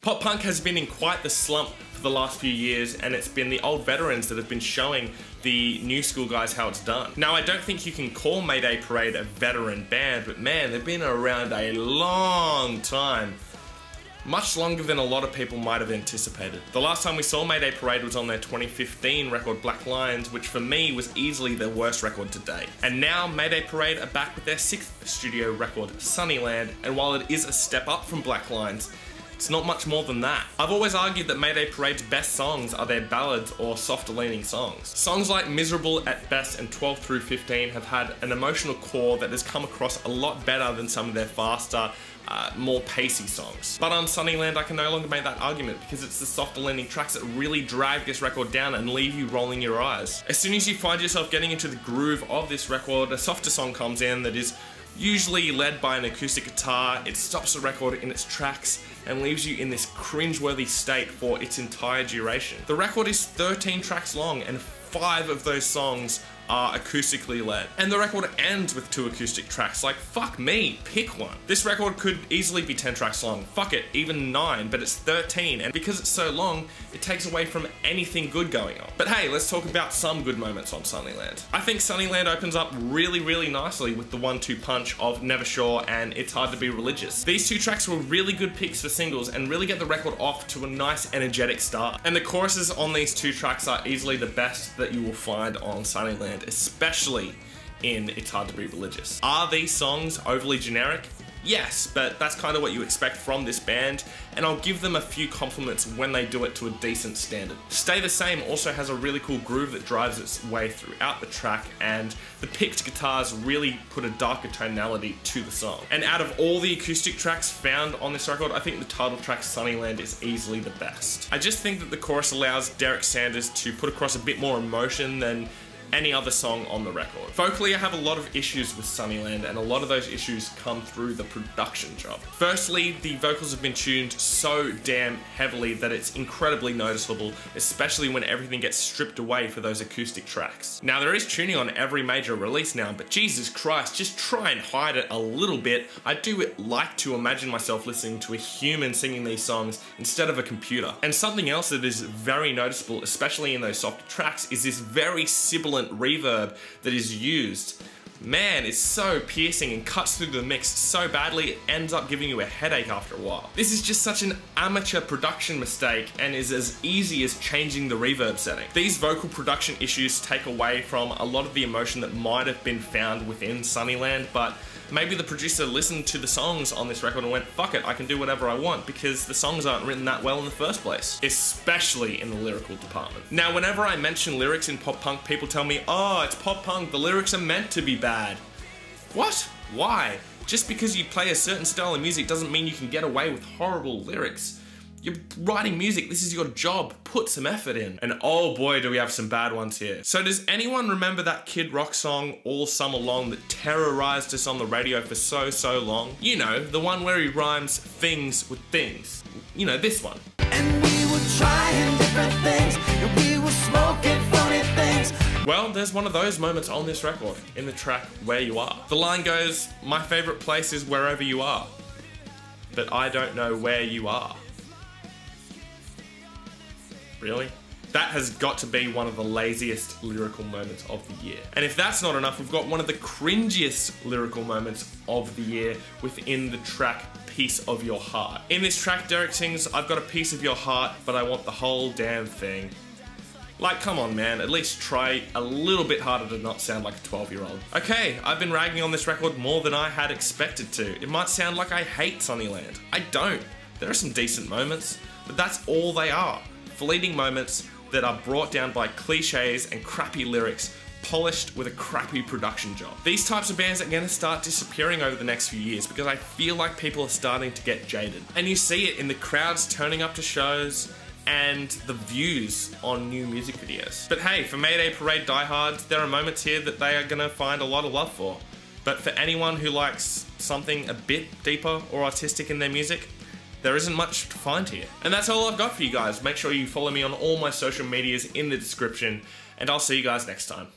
Pop punk has been in quite the slump for the last few years, and it's been the old veterans that have been showing the new school guys how it's done. Now, I don't think you can call Mayday Parade a veteran band, but man, they've been around a long time. Much longer than a lot of people might have anticipated. The last time we saw Mayday Parade was on their 2015 record Black Lions, which for me was easily their worst record to date. And now Mayday Parade are back with their 6th studio record, Sunnyland, and while it is a step up from Black Lions, it's not much more than that. I've always argued that Mayday Parade's best songs are their ballads or softer leaning songs. Songs like Miserable at Best and 12 through 15 have had an emotional core that has come across a lot better than some of their faster, more pacey songs. But on Sunnyland, I can no longer make that argument because it's the softer leaning tracks that really drag this record down and leave you rolling your eyes. As soon as you find yourself getting into the groove of this record, a softer song comes in that is usually led by an acoustic guitar. It stops the record in its tracks and leaves you in this cringeworthy state for its entire duration. The record is 13 tracks long and 5 of those songs are acoustically led. And the record ends with 2 acoustic tracks. Like, fuck me, pick one. This record could easily be 10 tracks long. Fuck it, even 9, but it's 13. And because it's so long, it takes away from anything good going on. But hey, let's talk about some good moments on Sunnyland. I think Sunnyland opens up really, really nicely with the 1-2 punch of Never Sure and It's Hard to Be Religious. These 2 tracks were really good picks for singles and really get the record off to a nice, energetic start. And the choruses on these 2 tracks are easily the best that you will find on Sunnyland, especially in It's Hard to Be Religious. Are these songs overly generic? Yes, but that's kind of what you expect from this band, and I'll give them a few compliments when they do it to a decent standard. Stay the Same also has a really cool groove that drives its way throughout the track, and the picked guitars really put a darker tonality to the song. And out of all the acoustic tracks found on this record, I think the title track Sunnyland is easily the best. I just think that the chorus allows Derek Sanders to put across a bit more emotion than any other song on the record. Vocally, I have a lot of issues with Sunnyland, and a lot of those issues come through the production job. Firstly, the vocals have been tuned so damn heavily that it's incredibly noticeable, especially when everything gets stripped away for those acoustic tracks. Now, there is tuning on every major release now, but Jesus Christ, just try and hide it a little bit. I do like to imagine myself listening to a human singing these songs instead of a computer. And something else that is very noticeable, especially in those softer tracks, is this very sibilant reverb that is used. Man, it's so piercing and cuts through the mix so badly it ends up giving you a headache after a while. This is just such an amateur production mistake and is as easy as changing the reverb setting. These vocal production issues take away from a lot of the emotion that might have been found within Sunnyland, but maybe the producer listened to the songs on this record and went, fuck it, I can do whatever I want, because the songs aren't written that well in the first place, especially in the lyrical department. Now, whenever I mention lyrics in pop punk, people tell me, oh, it's pop punk, the lyrics are meant to be bad. What? Why? Just because you play a certain style of music doesn't mean you can get away with horrible lyrics. You're writing music, this is your job, put some effort in. And oh boy, do we have some bad ones here. So does anyone remember that Kid Rock song, All Summer Long, that terrorized us on the radio for so long? You know, the one where he rhymes things with things. You know, this one. And we were trying different things, and we were smoking funny things. Well, there's one of those moments on this record, in the track Where You Are. The line goes, my favorite place is wherever you are, but I don't know where you are. Really? That has got to be one of the laziest lyrical moments of the year. And if that's not enough, we've got one of the cringiest lyrical moments of the year within the track Piece of Your Heart. In this track, Derek sings, I've got a piece of your heart, but I want the whole damn thing. Like, come on man, at least try a little bit harder to not sound like a 12-year-old. Okay, I've been ragging on this record more than I had expected to. It might sound like I hate Sunnyland. I don't. There are some decent moments, but that's all they are. Fleeting moments that are brought down by cliches and crappy lyrics, polished with a crappy production job. These types of bands are gonna start disappearing over the next few years because I feel like people are starting to get jaded. And you see it in the crowds turning up to shows and the views on new music videos. But hey, for Mayday Parade diehards, there are moments here that they are gonna find a lot of love for. But for anyone who likes something a bit deeper or artistic in their music, there isn't much to find here. And that's all I've got for you guys. Make sure you follow me on all my social medias in the description, and I'll see you guys next time.